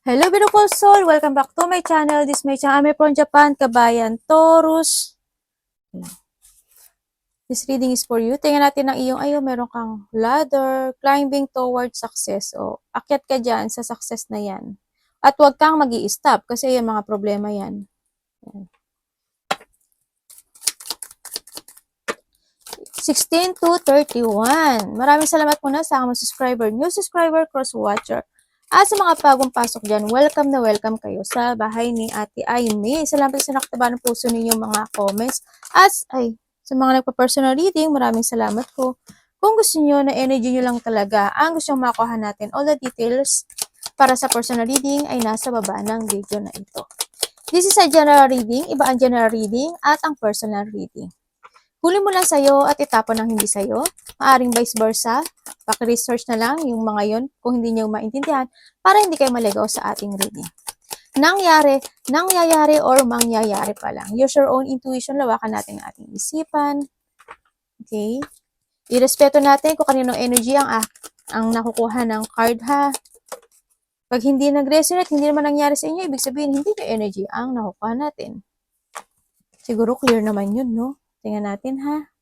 Hello, beautiful soul! Welcome back to my channel. This is my channel. I'm from Japan, Kabayan, Taurus. This reading is for you. Tingnan natin ang iyong meron kang ladder, climbing towards success. O, akyat ka dyan sa success na yan. At huwag kang mag-i-stop kasi yung mga problema yan. Yan. 16 to 31. Maraming salamat muna sa mga subscriber, new subscriber, cross-watcher. At sa mga bagong pasok dyan, welcome na welcome kayo sa bahay ni Ate Aimee. Salamat sa nakataba ng puso ninyong mga comments. At sa mga nagpa-personal reading, maraming salamat po. Kung gusto niyo na energy nyo lang talaga, ang gusto nyo makuha natin, all the details para sa personal reading ay nasa baba ng video na ito. This is a general reading, iba ang general reading at ang personal reading. Huli mo lang sa'yo at itapon ang hindi sa'yo. Maaring vice versa. Paki-research na lang yung mga yon kung hindi nyo maintindihan para hindi kayo maligaw sa ating reading. Nangyayari or mangyayari pa lang. Use your own intuition. Lawakan natin ang ating isipan. Okay? Irespeto natin kung kaninong energy ang nakukuha ng card ha. Pag hindi nag-resonate, hindi naman nangyari sa inyo, ibig sabihin hindi yung energy ang nakukuha natin. Siguro clear naman yun, no? Tingnan natin ha.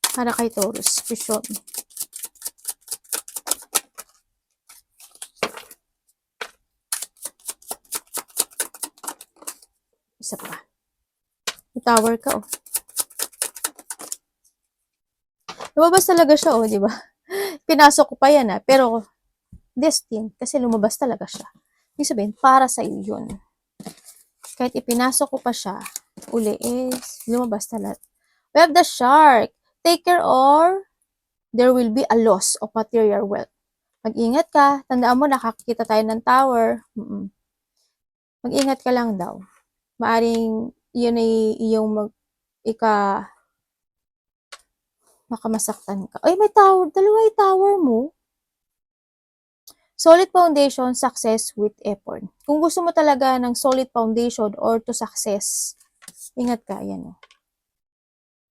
Para kay Taurus, vision. Isa pa. Tower ka, oh. Lumabas talaga siya, oh, di ba? Pinasok ko pa yan, ha. Pero, destined, kasi lumabas talaga siya. Ibig sabihin, para sa iyo yun. Kahit ipinasok ko pa siya, uli is, lumabas talaga. We have the shark. Take care or there will be a loss of material wealth. Mag-ingat ka. Tandaan mo, nakakita tayo ng tower. Mag-ingat ka lang daw. Maaring yun ay iyong makamasaktan ka. Ay, may tower. Dalawa yung tower mo. Solid foundation, success with effort. Kung gusto mo talaga ng solid foundation or to success, ingat ka. Yan, oh.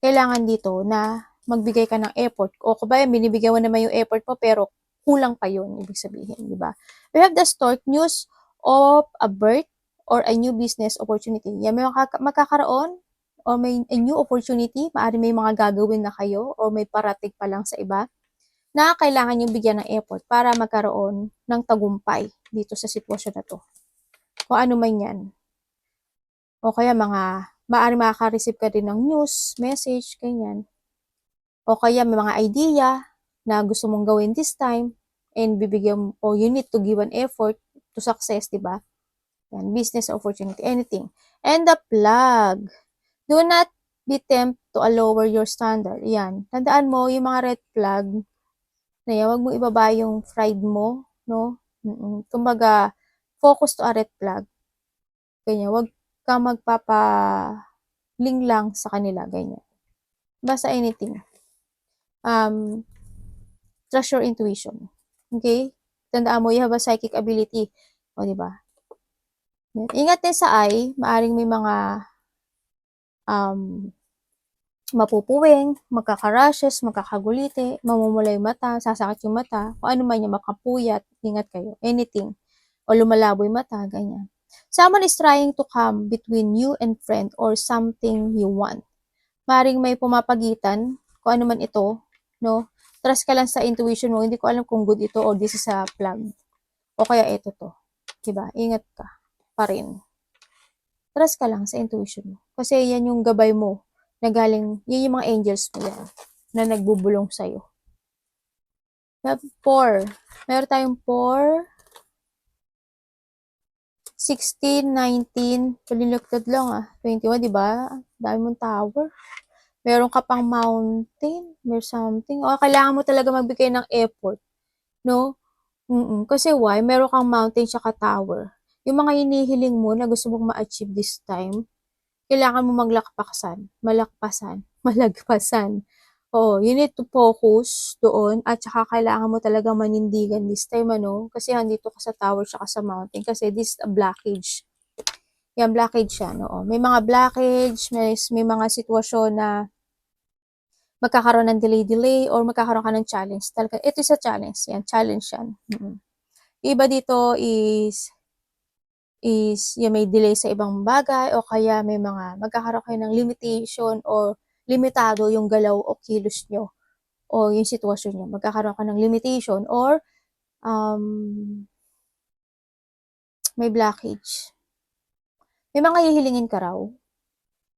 Kailangan dito na magbigay ka ng effort. O kaya binibigyan mo naman yung effort mo pero kulang pa yun, ibig sabihin, di ba? We have the stork, news of a birth or a new business opportunity. Yan, may magkakaroon or may a new opportunity, maaari may mga gagawin na kayo or may parating pa lang sa iba na kailangan yung bigyan ng effort para magkaroon ng tagumpay dito sa sitwasyon na to. Kung ano man yan. O kaya maaari makaka-receive ka din ng news, message, ganyan. O kaya may mga idea na gusto mong gawin this time and bibigyan mo, you need to give an effort to success, di ba? Yan, business opportunity, anything. And the plug. Do not be tempted to lower your standard. Yan. Tandaan mo, yung mga red flag, na yan, huwag mo ibaba yung pride mo, no? Kumbaga, focus to a red flag. Ganyan, huwag ka magpapaling lang sa kanila, ganyan. Basta anything. Trust your intuition. Okay? Tandaan mo, you have a psychic ability. O, diba? Ingat din sa eye, maaring may mga mapupuwing, magkakarashes, magkakagulite, mamumula yung mata, sasakit yung mata, kung ano man yung makapuyat, ingat kayo. Anything. O lumalabo yung mata, ganyan. Someone is trying to come between you and friend or something you want. Maring may pumapagitan, kung ano man ito, no? Trust ka lang sa intuition mo, hindi ko alam kung good ito or this is a plug. O kaya ito to. Diba? Ingat ka pa rin. Trust ka lang sa intuition mo. Kasi yan yung gabay mo na galing, yun yung mga angels mo yan na nagbubulong sa'yo. 4. Meron tayong 4, 16, 19, paliliktad lang 21, diba? Dami mong tower. Meron ka pang mountain, may something. O, kailangan mo talaga magbigay ng effort. No? Kasi why? Meron kang mountain tsaka tower. Yung mga hinihiling mo na gusto mong ma-achieve this time, kailangan mo malagpasan. Oo, you need to focus doon at saka kailangan mo talaga manindigan this time, ano? Kasi andito ka sa tower tsaka sa mountain kasi this is a blockage. Yan, blockage yan, oo. May mga blockage, may mga sitwasyon na magkakaroon ng delay or magkakaroon ka ng challenge. Talaga, ito is a challenge. Yan, challenge yan. Iba dito is yung may delay sa ibang bagay o kaya may mga magkakaroon kayo ng limitation or limitado yung galaw o kilos nyo o yung sitwasyon nyo. Magkakaroon ka ng limitation or may blockage. May mga hihilingin ka raw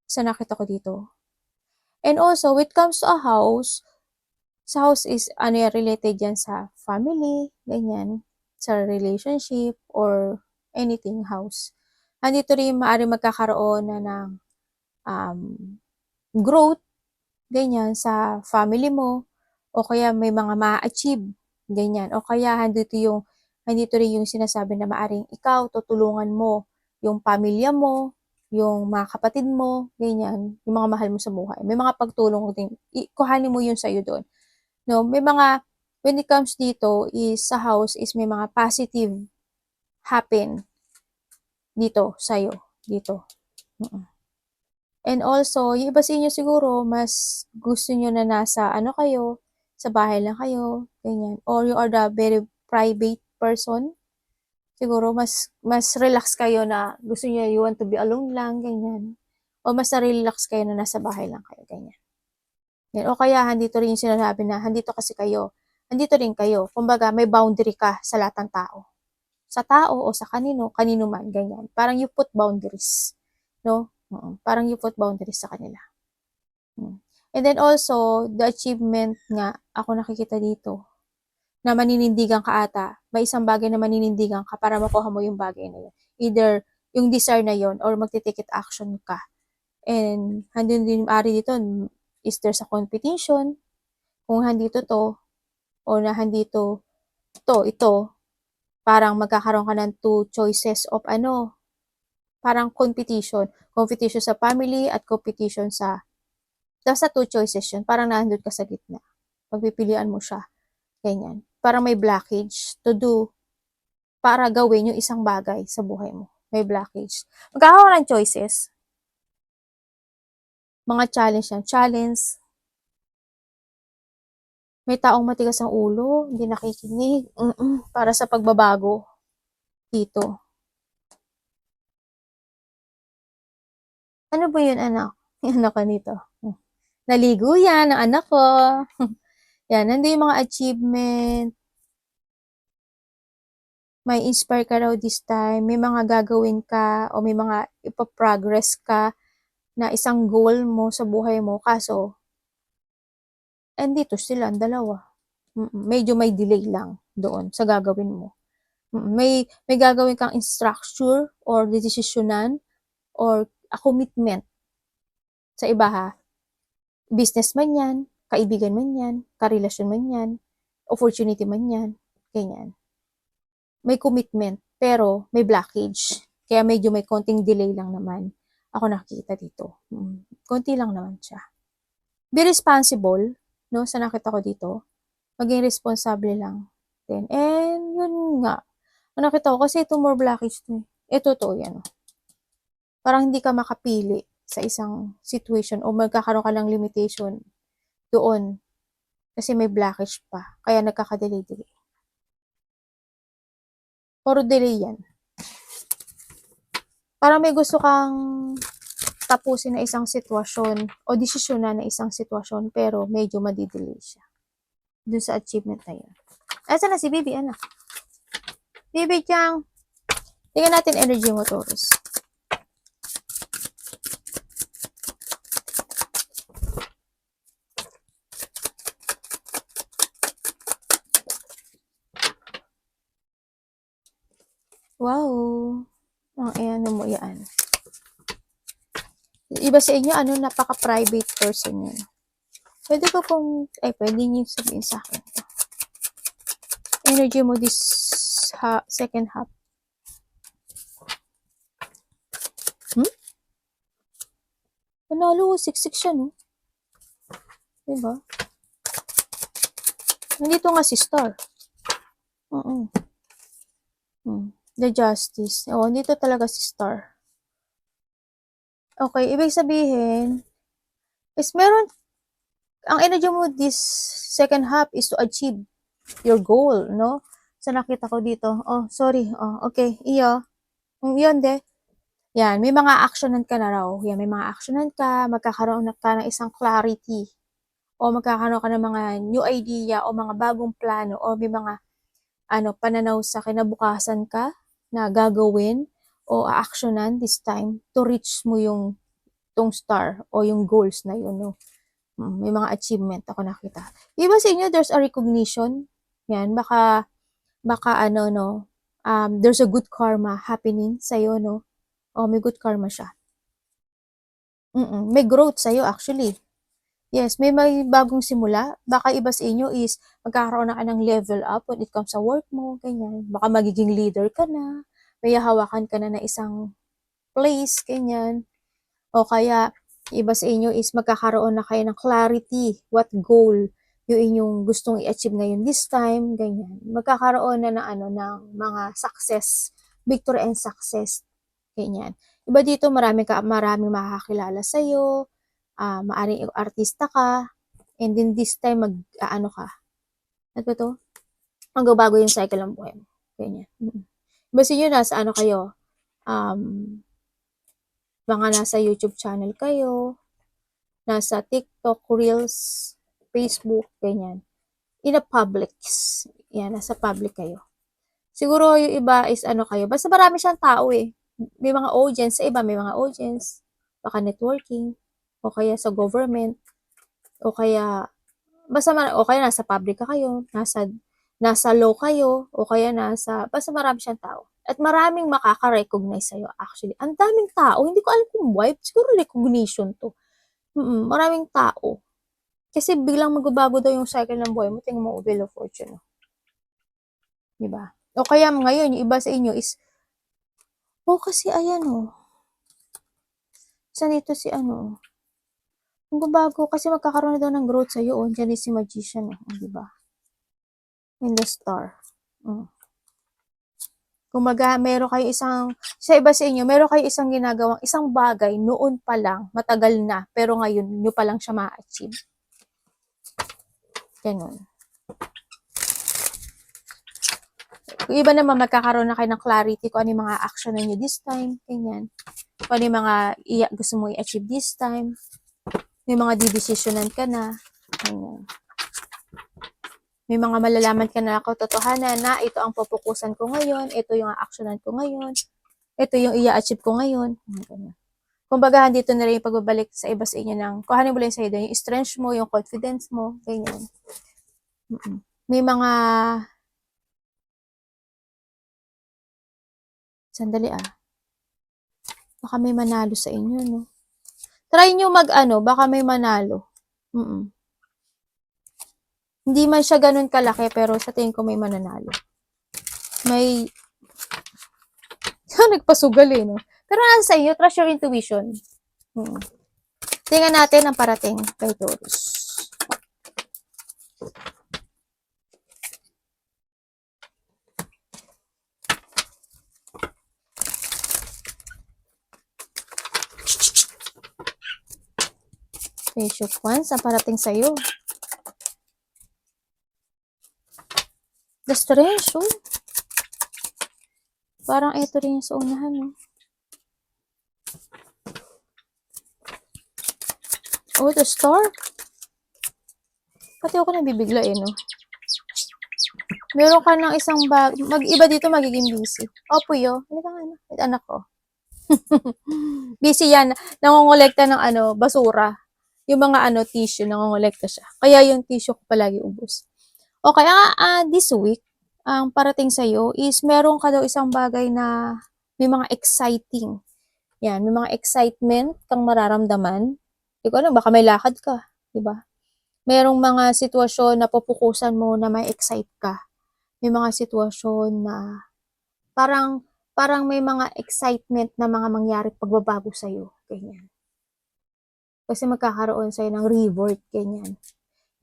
sa nakita ko dito. And also, when it comes to a house, sa house is ano yan, related yan sa family, ganyan, sa relationship or anything house. Andito rin maaari magkakaroon na ng growth, ganyan, sa family mo, o kaya may mga ma-achieve, ganyan, o kaya andito rin yung sinasabi na maaring ikaw, tutulungan mo yung pamilya mo, yung mga kapatid mo, ganyan, yung mga mahal mo sa buhay. May mga pagtulong din, kuhanin mo yun sa'yo doon. No, may mga, when it comes dito, is sa house, is may mga positive happen dito, sa'yo, dito. And also, yung iba sa inyo siguro, mas gusto nyo na nasa ano kayo, sa bahay lang kayo, ganyan. Or you are the very private person. Siguro, mas relax kayo na gusto nyo, you want to be alone lang, ganyan. O mas na-relax kayo na nasa bahay lang kayo, ganyan. Yan. O kaya, handito rin yung sinasabi na, handito kasi kayo. Handito rin kayo. Kumbaga, may boundary ka sa lahat ng tao. Sa tao o sa kanino man, ganyan. Parang you put boundaries. No? Parang you put boundaries sa kanila. And then also, the achievement nga, ako nakikita dito, na maninindigan ka ata, may isang bagay na maninindigan ka para makuha mo yung bagay na yun. Either yung desire na yun or magti-take action ka. And handin din ari dito, is there's a competition, kung handito to, o na handito ito, parang magkakaroon ka ng two choices of parang competition. Competition sa family at competition sa two choices yun. Parang nandun ka sa gitna. Pagpipilian mo siya. Ganyan. Parang may blockage to do para gawin yung isang bagay sa buhay mo. May blockage. Magkakaroon ng choices. Mga challenge yan. Challenge. May taong matigas ang ulo, hindi nakikinig. Para sa pagbabago dito. Ano ba yun, anak? Yung anak ko nito. Naligo yan, ang anak ko. Yan, nandun yung mga achievement. May inspire ka raw this time. May mga gagawin ka o may mga ipaprogress ka na isang goal mo sa buhay mo. Kaso, andito sila, ang dalawa. Medyo may delay lang doon sa gagawin mo. May gagawin kang structure or desisyonan or a commitment sa iba ha. Business man yan, kaibigan man yan, karelasyon man yan, opportunity man yan, ganyan. May commitment, pero may blockage. Kaya medyo may konting delay lang naman. Ako nakikita dito. Konti lang naman siya. Be responsible, no, sa nakita ko dito. Maging responsable lang. Then, and yun nga. Ang nakita ko, kasi ito more blockage to. Ito to, yan. Parang hindi ka makapili sa isang situation o magkakaroon ka ng limitation doon kasi may blockage pa. Kaya nagkakadelay-delay. Puro delay yan. Parang may gusto kang tapusin na isang sitwasyon o desisyonan na isang sitwasyon pero medyo madidelay siya. Doon sa achievement na yun. Asa na si Bibi, anak? Bibi Chang. Tingnan natin energy mo, Taurus. Wow. Ano mo yan. Iba sa inyo, napaka-private person yun. Pwede ko pwede niyo sabihin sa akin. Energy mo this second half. Panalo, 6-6 siya, no? Diba? Nandito nga si Star. The Justice. Nandito talaga si Star. Okay, ibig sabihin, is ang energy mo this second half is to achieve your goal, no? Sa nakita ko dito. Oh, sorry. Oh, okay. Iyo. Yun de. Yan, may mga actionan ka na raw. Yan, may mga actionan ka, magkakaroon na ka ng isang clarity o magkakaroon ka ng mga new idea o mga bagong plano o may mga pananaw sa kinabukasan ka na gagawin o actionan this time to reach mo yung tong star o yung goals na yun, no? May mga achievement ako nakita. Iba sa inyo, there's a recognition. Yan, baka no, there's a good karma happening sa'yo, no? O, may good karma siya. May growth sa'yo actually. Yes, may bagong simula. Baka iba sa inyo is magkakaroon na ka ng level up when it comes sa work mo, ganyan. Baka magiging leader ka na, may hawakan ka na na isang place, ganyan. O kaya, iba sa inyo is magkakaroon na kayo ng clarity, what goal yung inyong gustong i-achieve ngayon this time, ganyan. Magkakaroon na ng mga success, victory and success, ganyan. Iba dito, maraming makakakilala sa'yo, maaring artista ka, and then this time ano ka, ano to? Magbabago yung cycle ng buhay mo. Ganyan. Basta yun, nasa kayo, mga nasa YouTube channel kayo, nasa TikTok, Reels, Facebook, ganyan. In a publics. Yan, nasa public kayo. Siguro yung iba is kayo, basta marami siyang tao eh. May mga audience, sa iba may mga audience, baka networking, o kaya sa government, o kaya o kaya nasa public ka kayo, nasa law kayo, o kaya basta marami siyang tao. At maraming makaka-recognize sa'yo actually. Ang daming tao, hindi ko alam kung why, siguro recognition to. Maraming tao. Kasi biglang magbabago daw yung cycle ng buhay mo, tingnan mo, Wheel of Fortune. Diba? O kaya ngayon, yung iba sa inyo is, kasi ayan saan ito si magbabago kasi magkakaroon na daw ng growth sa'yo, dyan si Magician, diba? In the star. Kumaga, meron kayo sa iba sa inyo, meron kayo isang ginagawang isang bagay noon pa lang, matagal na, pero ngayon, nyo pa lang siya ma-achieve. Ganun. Kung iba naman, magkakaroon na kayo ng clarity kung ano yung mga action nyo this time, ganyan. Kung ano yung mga gusto mo i-achieve this time. May mga didesisyonan ka na. Ganyan. May mga malalaman ka na katotohanan na ito ang pupukusan ko ngayon, ito yung actionan ko ngayon, ito yung i-achieve ko ngayon. Ganyan. Kumbaga, dito na rin yung pagbabalik sa iba sa inyo ng, kuhanin mo lang sa'yo yung strength mo, yung confidence mo, ganyan. May mga, sandali baka may manalo sa inyo, no? Try nyo baka may manalo. Hindi man siya ganun kalaki, pero sa tingin ko may mananalo. May, nagpasugal no? Pero nasa sa inyo, trust your intuition. Tingnan natin ang parating kay Taurus. Page of Wands, ang parating sa'yo. The Strength, Parang ito rin yung sa unahan, no? The Star. Pati ako nabibigla, no? Meron ka ng isang mag-iba dito magiging busy. Puyo. Ano ka anak ko. Busy yan. Nangongolekta ng basura. Yung mga tissue, nangongolekta siya. Kaya yung tissue ko palagi ubos. Okay, this week, ang parating sa'yo is meron ka daw isang bagay na may mga exciting. Yan, may mga excitement kang mararamdaman. Hindi ko alam, baka may lakad ka. Diba? Merong mga sitwasyon na pupukusan mo na may excite ka. May mga sitwasyon na parang may mga excitement na mga mangyari pagbabago sa'yo. Ganyan. Kasi magkakaroon sa'yo ng reward. Ganyan.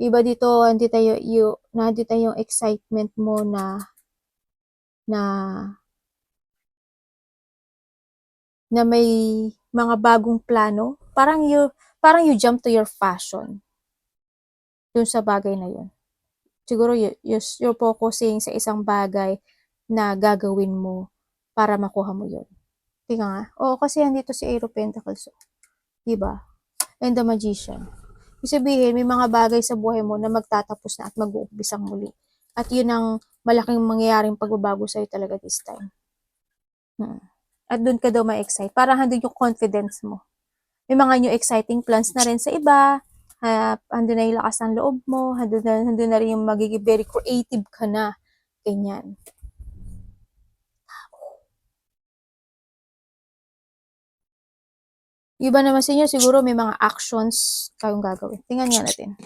Iba dito, nandito yung excitement mo na may mga bagong plano. Parang you jump to your passion dun sa bagay na yun. Siguro you're focusing sa isang bagay na gagawin mo para makuha mo yun. Tingnan nga. Oo, kasi andito si Eight of Pentacles. Diba? And the Magician. Ibig sabihin, may mga bagay sa buhay mo na magtatapos na at mag-uumpisang muli. At yun ang malaking mangyayaring pagbabago sa'yo talaga this time. At dun ka daw ma-excite. Parang handun yung confidence mo. May mga new exciting plans na rin sa iba. Handun na yung lakas ng loob mo. Handun na rin yung magiging very creative ka na. Ganyan. Iba naman sa inyo, siguro may mga actions kayong gagawin. Tingnan nga natin.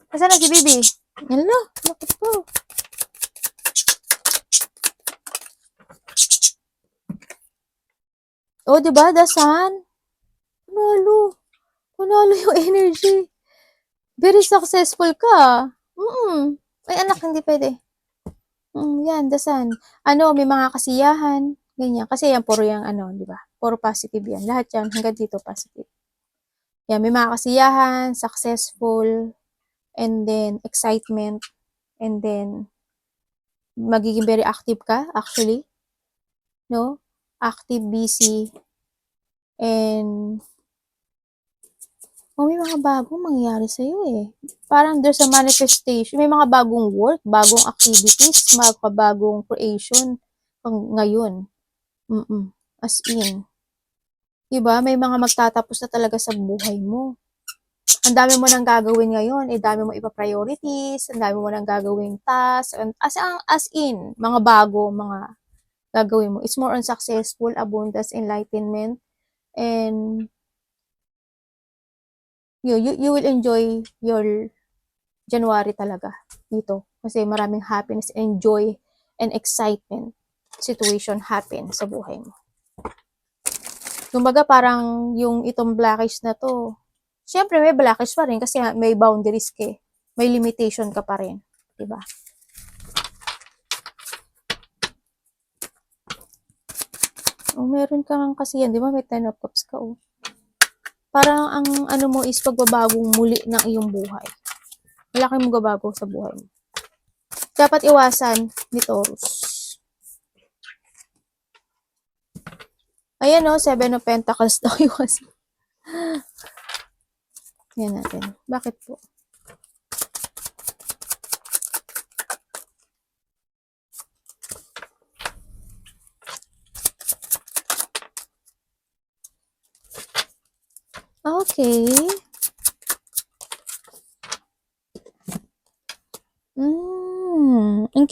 Nasaan na si Bibi? Hello, bakit po? Oh, diba, dasan? Panalo. Panalo yung energy. Very successful ka. Ay, anak, hindi pwede. Yan, dasan. Ano, may mga kasiyahan. Ganyan. Kasi yan, puro yung ano, di ba? Puro positive yan. Lahat yan, hanggang dito positive. Yan, may mga kasiyahan, successful, and then excitement, and then magiging very active ka, actually. No? Active, busy, and may mga bagong mangyayari sa'yo eh. Parang there's a manifestation. May mga bagong work, bagong activities, mga bagong creation ngayon. As in. Diba? May mga magtatapos na talaga sa buhay mo. Ang dami mo nang gagawin ngayon, dami mo ipa-priorities, ang dami mo nang gagawin tasks, as in, mga bago, mga gagawin mo. It's more on successful, abundance, enlightenment, and you will enjoy your January talaga dito. Kasi maraming happiness and joy and excitement situation happen sa buhay mo. Kumbaga parang yung itong blackish na to, syempre may blackish pa rin kasi may boundaries ka eh. May limitation ka pa rin. Diba? Meron ka nga kasi yan. Diba may 10 of cups ka oh. Parang ang ano mo is pagbabagong muli ng iyong buhay. Malaki mong gabago sa buhay mo. Dapat iwasan ni Taurus. Ayan o, 7 of Pentacles daw iwasan. Yan natin. Bakit po? Okay.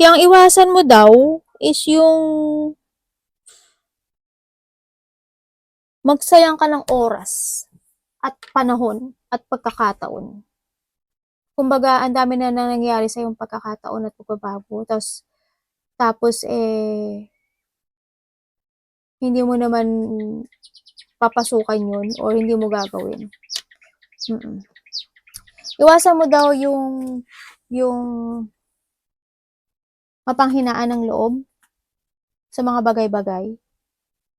Ang iwasan mo daw is yung magsayang ka ng oras at panahon at pagkakataon. Kumbaga, ang dami na nangyayari sa yung pagkakataon at pagbabago. Tapos hindi mo naman papasukan yun or hindi mo gagawin. Iwasan mo daw yung mapanghinaan ng loob sa mga bagay-bagay,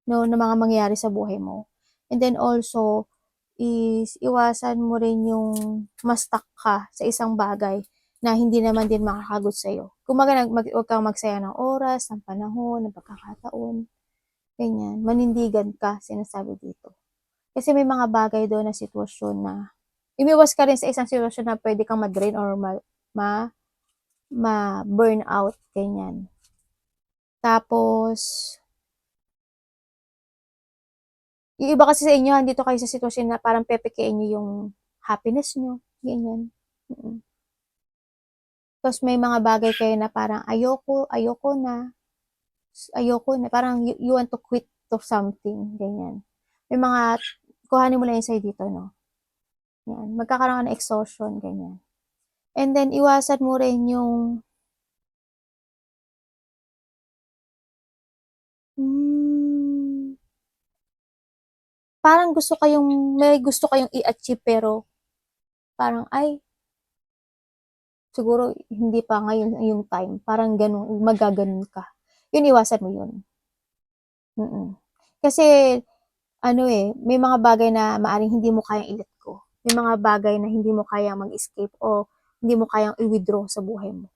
no, na mga mangyayari sa buhay mo. And then also, is iwasan mo rin yung ma-stuck ka sa isang bagay na hindi naman din makakagot sa'yo. Kumbaga, huwag kang magsaya ng oras, ng panahon, ng pagkakataon. Ganyan. Manindigan ka, sinasabi dito. Kasi may mga bagay doon na sitwasyon na umiwas ka rin sa isang sitwasyon na pwede kang ma-drain or ma-burn out. Ganyan. Tapos, yung iba kasi sa inyo, dito kayo sa sitwasyon na parang pepekein nyo yung happiness nyo. Ganyan. Tapos may mga bagay kayo na parang ayoko na. Parang you want to quit to something. Ganyan. May mga, kuhanin mo lang yung sa'yo dito, no? Yan. Magkakaroon ka ng exhaustion. Ganyan. And then, iwasan mo rin yung parang may gusto kayong i-achieve pero parang siguro hindi pa ngayon yung time. Parang ganun, magaganon ka. Yun, iwasan mo yun. Kasi, may mga bagay na maaring hindi mo kayang i-let go. May mga bagay na hindi mo kayang mag-escape o hindi mo kayang i-withdraw sa buhay mo.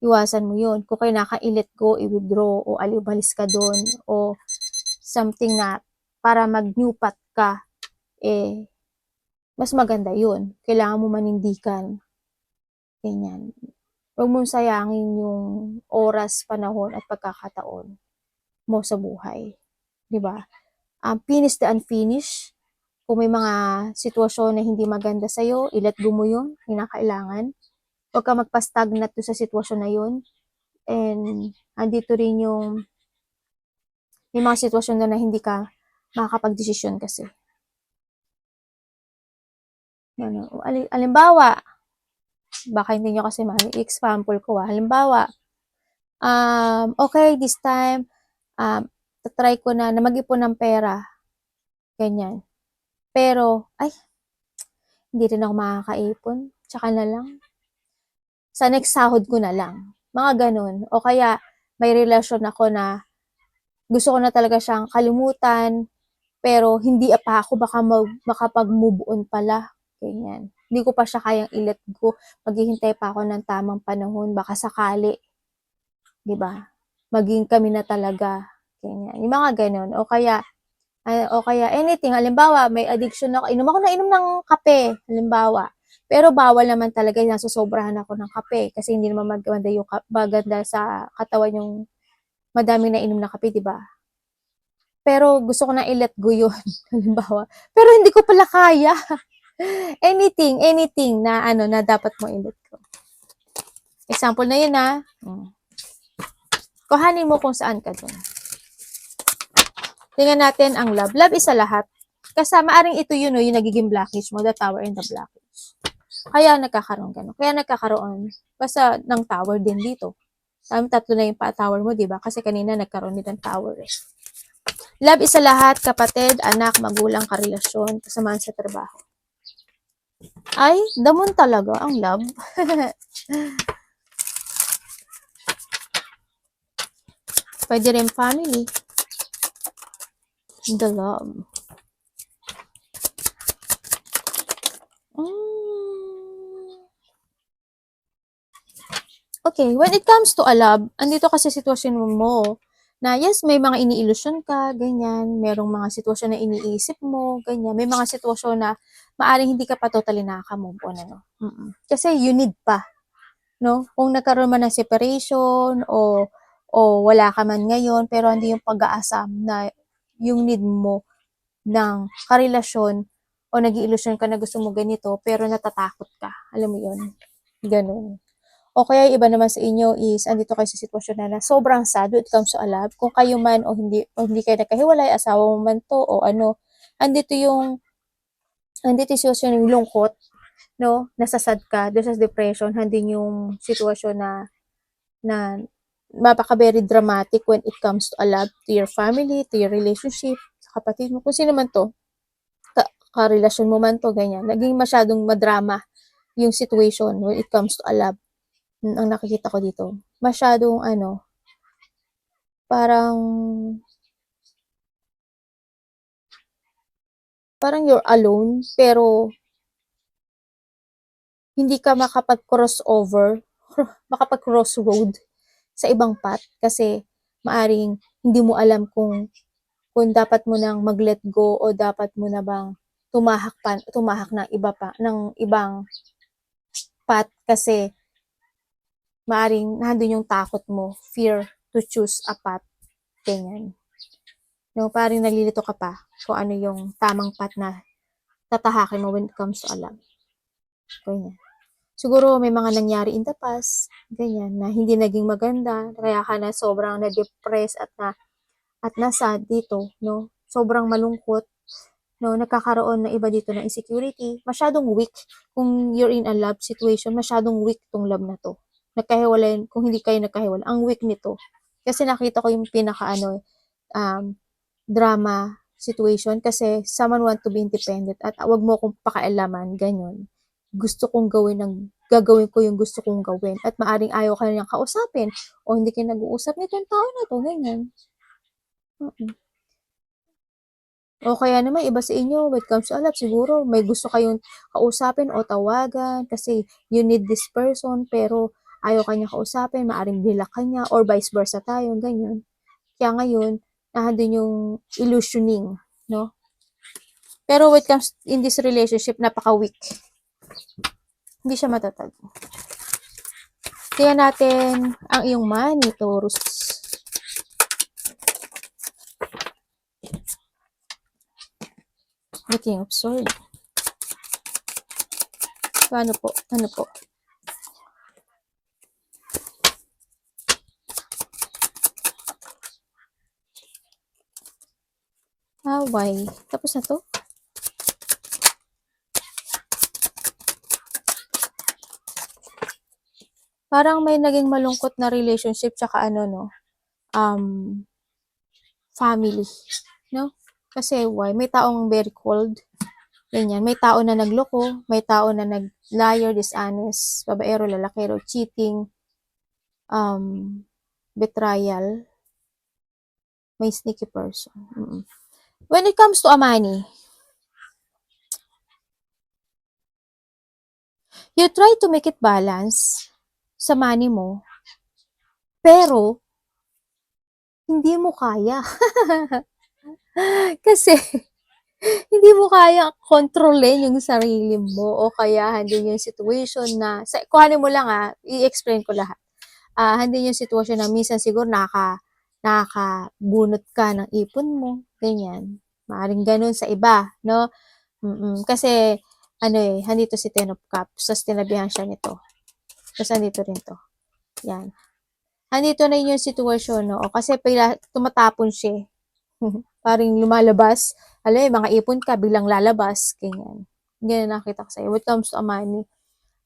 Iwasan mo yun. Kung kailangan i-let go, i-withdraw, o alibalis ka doon, o something na para mag-new path ka, mas maganda yun. Kailangan mo manindigan. Ganyan. Huwag mong sayangin yung oras, panahon, at pagkakataon mo sa buhay. Diba? Finish the unfinished. Kung may mga sitwasyon na hindi maganda sa'yo, i-let go mo yun, hinakailangan. Huwag ka magpa-stagnant doon sa sitwasyon na yun. And andito rin yung may mga sitwasyon doon na hindi ka makakapag-desisyon kasi. Halimbawa, baka hindi nyo kasi example ko halimbawa, okay, this time, try ko na mag-ipon ng pera. Ganyan. Pero, hindi rin ako makakaipon. Tsaka na lang. Sa next sahod ko na lang. Mga ganun. O kaya, may relasyon ako na gusto ko na talaga siyang kalimutan, pero hindi pa ako baka makapag-move on pala. Ganyan. Hindi ko pa siya kayang i-let go. Maghihintay pa ako ng tamang panahon. Baka sakali. Diba? Maging kami na talaga. Ganyan. Yung mga ganun. O kaya anything. Halimbawa, may addiction ako. Inom ng kape. Halimbawa. Pero bawal naman talaga. Nasusobrahan ako ng kape. Kasi hindi naman maganda sa katawan yung madami na inom na kape, diba? Pero gusto ko na i-let go yun. Halimbawa. Pero hindi ko pala kaya. anything na na dapat mo i-let go. Example na yun Kuhanin mo kung saan ka dun. Tingnan natin ang love. Love is sa lahat. Kasi maaring ito yun yung nagiging blockage mo, the tower and the blockage. Kaya nagkakaroon gano'n. Kaya nagkakaroon basta ng tower din dito. Tatlo na yung tower mo, diba? Kasi kanina nagkaroon din ng tower Love is sa lahat, kapatid, anak, magulang, karelasyon, kasamaan sa trabaho. Ay, damon talaga ang love. Pwede rin family. The love. Okay, when it comes to a love, andito kasi sitwasyon mo na yes, may mga iniilusyon ka, ganyan. Merong mga sitwasyon na iniisip mo, ganyan. May mga sitwasyon na maaring hindi ka pa totally nakaka-move on, Kasi you need pa, no? Kung nagkaroon man ng separation o wala ka man ngayon, pero hindi yung pag-aasam na yung need mo ng karelasyon o nag-iilusyon ka na gusto mo ganito, pero natatakot ka. Alam mo yun? Ganun. O kaya iba naman sa inyo is andito kayo sa sitwasyon na sobrang sad when it comes to a love. Kung kayo man o hindi kayo nagkahiwalay, asawa mo man to o andito yung sitwasyon ng lungkot, no? Nasasad ka, doon sa depression, andin yung sitwasyon na mapaka very dramatic when it comes to a love, to your family, to your relationship, sa kapatid mo, kung sino man to, karelasyon mo man to, ganyan. Naging masyadong madrama yung situation when it comes to a love. Ang nakikita ko dito. Masyadong parang you're alone, pero hindi ka makapag-crossover, makapag-crossroad sa ibang path kasi maaring hindi mo alam kung dapat mo nang mag-let go o dapat mo na bang tumahak ng ibang path kasi maaring nandun yung takot mo, fear to choose a path, ganyan. No, parang nalilito ka pa kung ano yung tamang path na tatahakin mo when it comes to a love. Ganyan. Siguro may mga nangyari in the past, ganyan, na hindi naging maganda, kaya ka na sobrang na-depress at na-sad dito, no? Sobrang malungkot, no? Nagkakaroon na iba dito ng insecurity, masyadong weak. Kung you're in a love situation, masyadong weak tong love na to. Nagkahiwalay, kung hindi kayo nagkahiwalay, ang weak nito. Kasi nakita ko yung drama situation kasi someone want to be independent at wag mo akong pakialaman, ganyan. Gagawin ko yung gusto kong gawin at maaring ayaw ka niyang kausapin o hindi kayo nag-uusap nitong tao na to, ganyan. O kaya naman iba sa inyo, when it comes to love, siguro may gusto kayong kausapin o tawagan kasi you need this person pero ayaw ka niya kausapin, maaring bilak ka niya or vice versa tayo, ganyan. Kaya ngayon, nandun yung illusioning, no? Pero when it comes in this relationship, napaka-weak. Hindi siya matatag. Tingnan natin ang iyong money, Taurus. The King of Swords. Ano po? Ano po? Why? Tapos na to? Parang may naging malungkot na relationship tsaka ano, no? Family. No? Kasi why? May taong very cold. Ganyan. May tao na nagloko. May tao na nag-liar, dishonest, babaero, lalakero, cheating, betrayal. May sneaky person. When it comes to a money, you try to make it balance sa money mo, pero hindi mo kaya. Kasi hindi mo kaya kontrolin yung sarili mo o kaya handin yung situation na, kuhanin mo lang i-explain ko lahat. Handin yung sitwasyon na minsan siguro nakakabunot ka ng ipon mo, ganyan. Maaring ganun sa iba, no? Kasi, handito si Ten of Cups, tapos tinabihan siya nito. Tapos handito rin to. Yan. Handito na yun yung sitwasyon, no? O kasi tumatapon siya. Paring lumalabas. Alam, mga ipon ka, biglang lalabas. Ganyan. Ganyan nakita ko sa'yo. When it comes to money.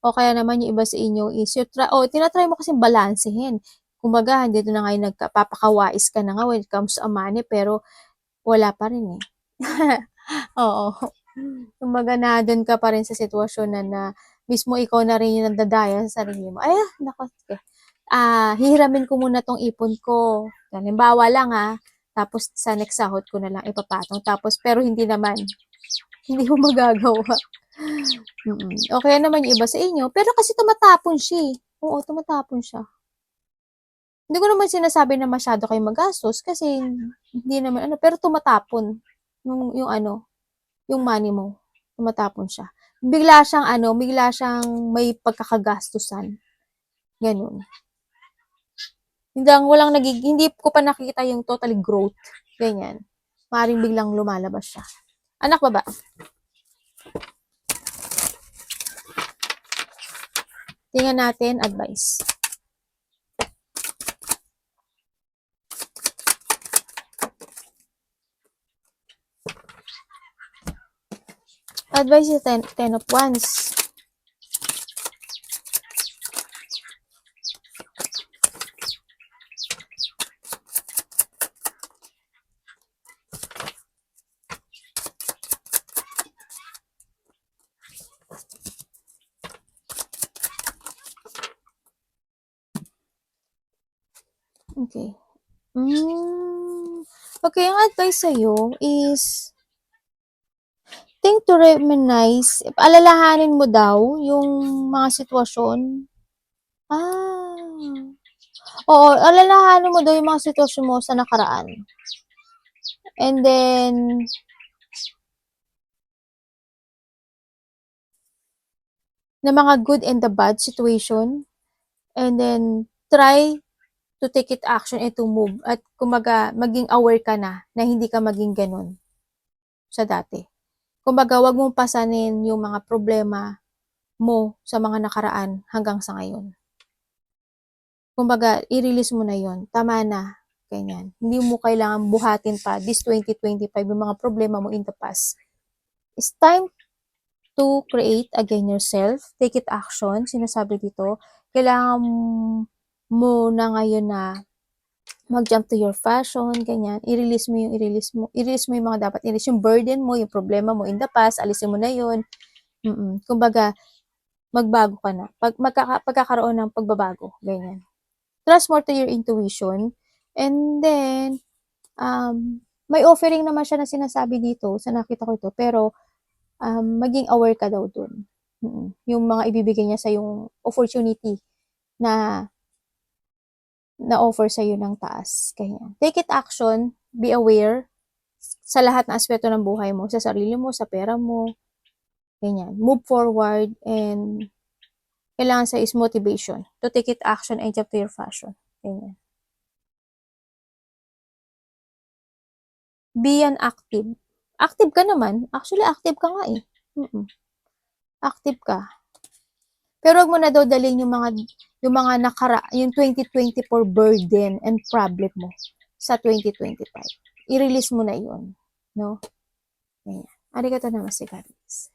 O kaya naman yung iba sa inyo is, tinatry mo kasi balansehin. Kumbaga, dito na ngayon nagpapakawais ka na nga when it comes to money, pero wala pa rin eh. Oo. Kumbaga na doon ka pa rin sa sitwasyon na mismo ikaw na rin yung nandadaya sa sarili mo. Ay, nako, hihiramin ko muna tong ipon ko. Halimbawa lang tapos sa next sahod ko na lang ipapatong. Tapos, pero hindi naman. Hindi mo magagawa. O kaya naman yung iba sa inyo, pero kasi tumatapon siya eh. Oo, tumatapon siya. Hindi ko naman sinasabi na masyado kayo magastos kasi hindi naman pero tumatapon yung money mo. Tumatapon siya. Bigla siyang may pagkakagastusan. Ganun. Hindi ko pa nakikita yung totally growth. Ganyan. Maring biglang lumalabas siya. Anak baba. Tingnan natin advice. Advice is 10 of Wands. Okay. Okay, ang advice sa'yo is think to reminisce, alalahanin mo daw yung mga sitwasyon. Oo, alalahanin mo daw yung mga sitwasyon mo sa nakaraan. And then, na mga good and the bad situation. And then, try to take it action and to move. At kumaga, maging aware ka na hindi ka maging ganun sa dati. Kumbaga, wag mong pasanin yung mga problema mo sa mga nakaraan hanggang sa ngayon. Kumbaga, i-release mo na yon. Tama na. Ganyan. Hindi mo kailangan buhatin pa this 2025 yung mga problema mo in the past. It's time to create again yourself. Take it action. Sinasabi dito, kailangan mo na ngayon na mag-jump to your fashion, ganyan. I-release mo yung mga dapat i-release, yung burden mo, yung problema mo in the past, alisin mo na yun. Kumbaga, magbago ka na. Pagkakaroon ng pagbabago, ganyan. Trust more to your intuition. And then, may offering naman siya na sinasabi dito, sa nakita ko ito, pero maging aware ka daw dun. Yung mga ibibigay niya sa yung opportunity na na-offer sa'yo ng taas. Ganyan. Take it action, be aware sa lahat ng aspeto ng buhay mo, sa sarili mo, sa pera mo, ganyan. Move forward and kailangan sa is motivation to take it action and to your fashion. Ganyan. Be an active. Active ka naman. Actually, active ka nga eh. Active ka. Pero wag mo na daw dalhin yung 2024 burden and problem mo sa 2025. I-release mo na yun. No? Ganyan. Arigatou naman si Garis.